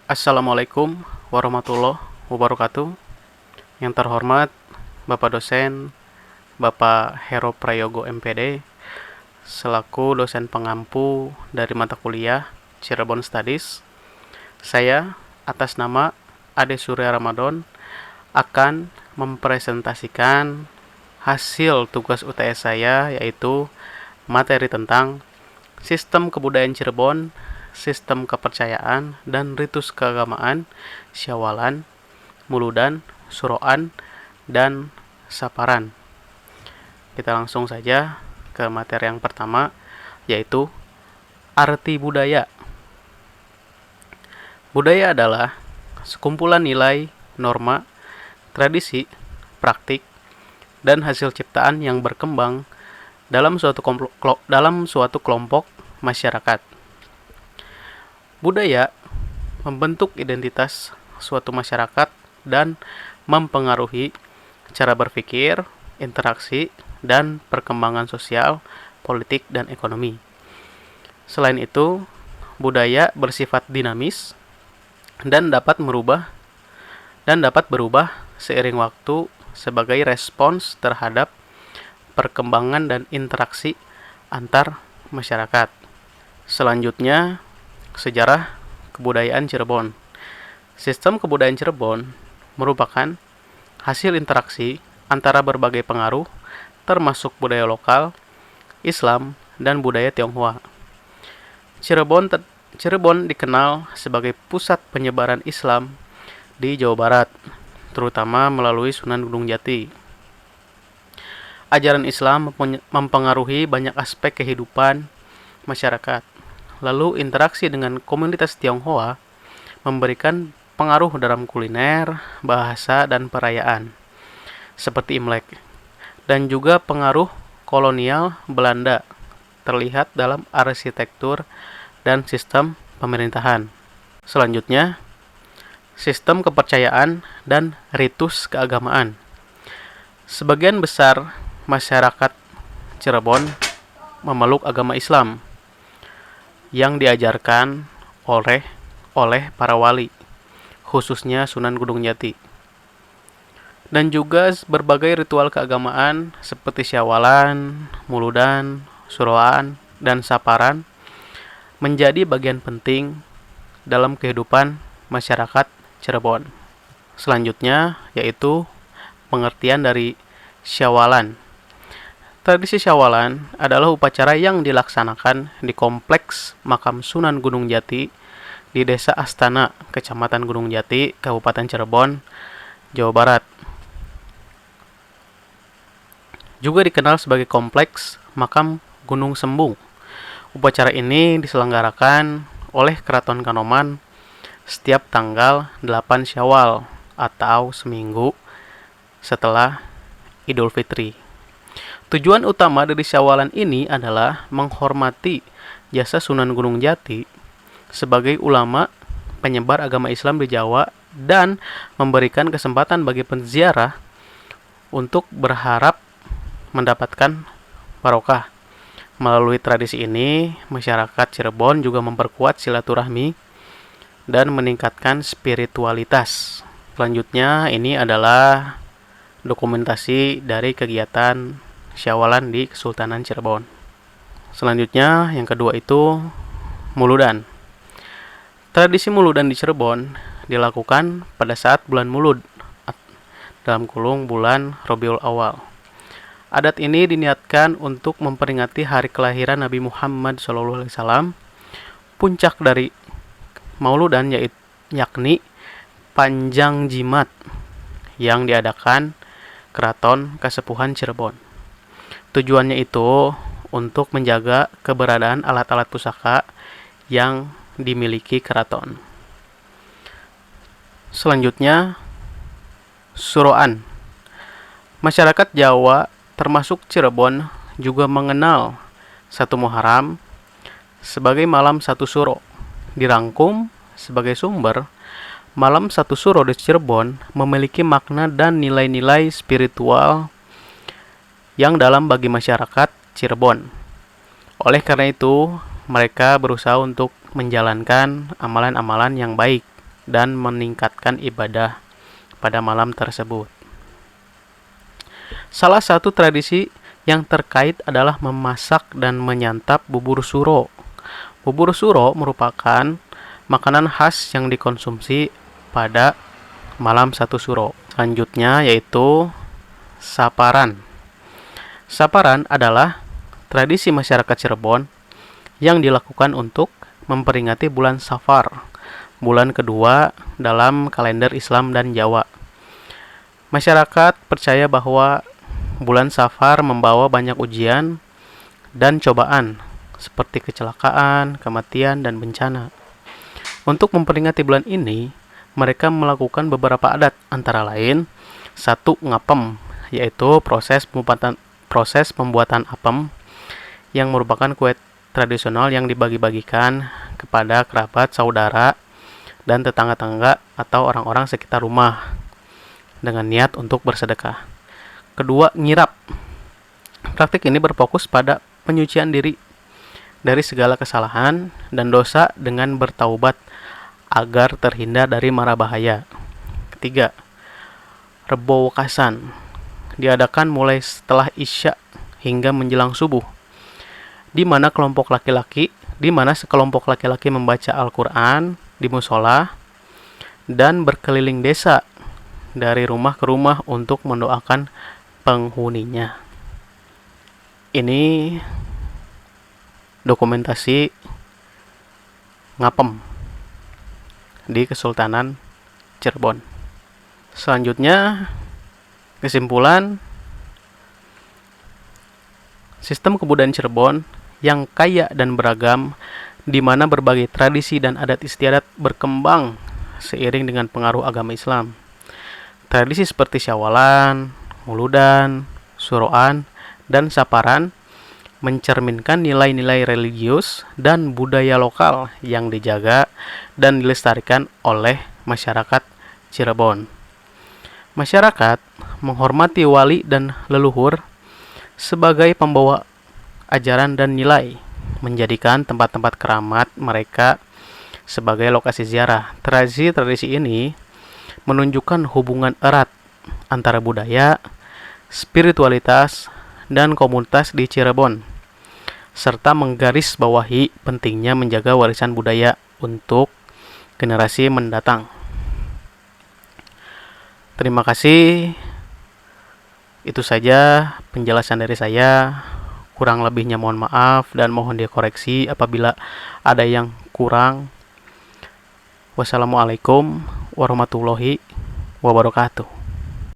Assalamualaikum warahmatullahi wabarakatuh. Yang terhormat Bapak dosen, Bapak Hero Prayogo MPD, selaku dosen pengampu dari mata kuliah Cirebon Studies. Saya atas nama Ade Surya Ramadan akan mempresentasikan hasil tugas UTS saya, yaitu materi tentang sistem kebudayaan Cirebon, sistem kepercayaan, dan ritus keagamaan, Syawalan, Muludan, Suroan, dan Saparan. Kita langsung saja ke materi yang pertama, yaitu arti budaya. Budaya adalah sekumpulan nilai, norma, tradisi, praktik, dan hasil ciptaan yang berkembang dalam suatu kelompok masyarakat. Budaya membentuk identitas suatu masyarakat dan mempengaruhi cara berpikir, interaksi, dan perkembangan sosial, politik, dan ekonomi. Selain itu, budaya bersifat dinamis dan dapat berubah seiring waktu sebagai respons terhadap perkembangan dan interaksi antar masyarakat. Selanjutnya, sejarah kebudayaan Cirebon. Sistem kebudayaan Cirebon merupakan hasil interaksi antara berbagai pengaruh, termasuk budaya lokal, Islam, dan budaya Tionghoa. Cirebon dikenal sebagai pusat penyebaran Islam di Jawa Barat, terutama melalui Sunan Gunung Jati. Ajaran Islam mempengaruhi banyak aspek kehidupan masyarakat. Lalu interaksi dengan komunitas Tionghoa memberikan pengaruh dalam kuliner, bahasa, dan perayaan, seperti Imlek. Dan juga pengaruh kolonial Belanda terlihat dalam arsitektur dan sistem pemerintahan. Selanjutnya, sistem kepercayaan dan ritus keagamaan. Sebagian besar masyarakat Cirebon memeluk agama Islam yang diajarkan oleh para wali, khususnya Sunan Gunung Jati. Dan juga berbagai ritual keagamaan seperti Syawalan, Muludan, Suroan, dan Saparan menjadi bagian penting dalam kehidupan masyarakat Cirebon. Selanjutnya yaitu pengertian dari Syawalan. Tradisi Syawalan adalah upacara yang dilaksanakan di kompleks makam Sunan Gunung Jati di Desa Astana, Kecamatan Gunung Jati, Kabupaten Cirebon, Jawa Barat. Juga dikenal sebagai kompleks makam Gunung Sembung. Upacara ini diselenggarakan oleh Keraton Kanoman setiap tanggal 8 Syawal atau seminggu setelah Idul Fitri. Tujuan utama dari Syawalan ini adalah menghormati jasa Sunan Gunung Jati sebagai ulama penyebar agama Islam di Jawa dan memberikan kesempatan bagi penziarah untuk berharap mendapatkan barokah. Melalui tradisi ini, masyarakat Cirebon juga memperkuat silaturahmi dan meningkatkan spiritualitas. Selanjutnya, ini adalah dokumentasi dari kegiatan Syawalan di Kesultanan Cirebon. Selanjutnya, yang kedua itu Muludan. Tradisi Muludan di Cirebon dilakukan pada saat bulan Mulud, dalam kurung bulan Rabiul Awal. Adat ini diniatkan untuk memperingati hari kelahiran Nabi Muhammad SAW. Puncak dari Mauludan yakni Panjang Jimat yang diadakan Keraton Kasepuhan Cirebon. Tujuannya itu untuk menjaga keberadaan alat-alat pusaka yang dimiliki keraton. Selanjutnya, Suroan. Masyarakat Jawa termasuk Cirebon juga mengenal 1 Muharram sebagai malam 1 Suro. Dirangkum sebagai sumber, malam 1 Suro di Cirebon memiliki makna dan nilai-nilai spiritual yang dalam bagi masyarakat Cirebon. Oleh karena itu, mereka berusaha untuk menjalankan amalan-amalan yang baik. dan meningkatkan ibadah pada malam tersebut. Salah satu tradisi yang terkait adalah memasak dan menyantap bubur suro. Bubur suro merupakan makanan khas yang dikonsumsi pada malam satu suro. Selanjutnya yaitu saparan. Saparan adalah tradisi masyarakat Cirebon yang dilakukan untuk memperingati bulan Safar, bulan kedua dalam kalender Islam dan Jawa. Masyarakat percaya bahwa bulan Safar membawa banyak ujian dan cobaan seperti kecelakaan, kematian, dan bencana. Untuk memperingati bulan ini, mereka melakukan beberapa adat, antara lain 1. Ngapem, yaitu proses pembuatan apem yang merupakan kue tradisional yang dibagi-bagikan kepada kerabat, saudara, dan tetangga-tetangga atau orang-orang sekitar rumah dengan niat untuk bersedekah. Kedua, ngirap. Praktik ini berfokus pada penyucian diri dari segala kesalahan dan dosa dengan bertaubat agar terhindar dari mara bahaya. Ketiga, Rebo Wekasan diadakan mulai setelah Isya hingga menjelang subuh, di mana sekelompok laki-laki membaca Al-Quran di musola dan berkeliling desa dari rumah ke rumah untuk mendoakan penghuninya. Ini dokumentasi ngapem di Kesultanan Cirebon. Selanjutnya, kesimpulan, sistem kebudayaan Cirebon yang kaya dan beragam, di mana berbagai tradisi dan adat istiadat berkembang seiring dengan pengaruh agama Islam. Tradisi seperti Syawalan, Muludan, Suroan, dan Saparan mencerminkan nilai-nilai religius dan budaya lokal yang dijaga dan dilestarikan oleh masyarakat Cirebon. Masyarakat menghormati wali dan leluhur sebagai pembawa ajaran dan nilai, menjadikan tempat-tempat keramat mereka sebagai lokasi ziarah. Tradisi ini menunjukkan hubungan erat antara budaya, spiritualitas, dan komunitas di Cirebon, serta menggarisbawahi pentingnya menjaga warisan budaya untuk generasi mendatang. Terima kasih. Itu saja penjelasan dari saya. Kurang lebihnya mohon maaf dan mohon dikoreksi apabila ada yang kurang. Wassalamualaikum warahmatullahi wabarakatuh.